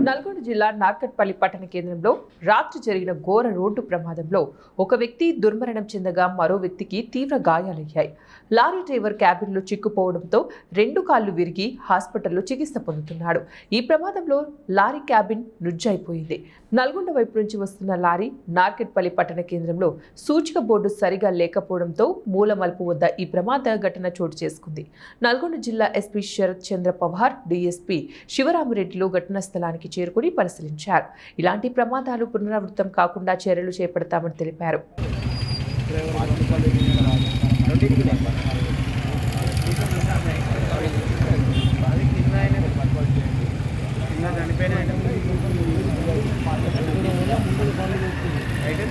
నల్గొండ జిల్లా నార్కట్పల్లి పట్టణ కేంద్రంలో రాత్రి జరిగిన ఘోర రోడ్డు ప్రమాదంలో ఒక వ్యక్తి దుర్మరణం చెందగా మరో వ్యక్తికి తీవ్ర గాయాలయ్యాయి. లారీ డ్రైవర్ క్యాబిన్లో చిక్కుపోవడంతో 2 కాళ్లు విరిగి హాస్పిటల్లో చికిత్స పొందుతున్నాడు. ఈ ప్రమాదంలో లారీ క్యాబిన్ నుజ్జైపోయింది. నల్గొండ వైపు నుంచి వస్తున్న లారీ నార్కట్పల్లి పట్టణ కేంద్రంలో సూచిక బోర్డు సరిగా లేకపోవడంతో మూల మలుపు వద్ద ఈ ప్రమాద ఘటన చోటు చేసుకుంది. నల్గొండ జిల్లా ఎస్పీ శరత్ చంద్ర పవార్, డీఎస్పీ శివరామిరెడ్డిలు ఘటనా స్థలానికి చేరుకుని పరిశీలించారు. ఇలాంటి ప్రమాదాలు పునరావృతం కాకుండా చర్యలు చేపడతామని తెలిపారు. అయితే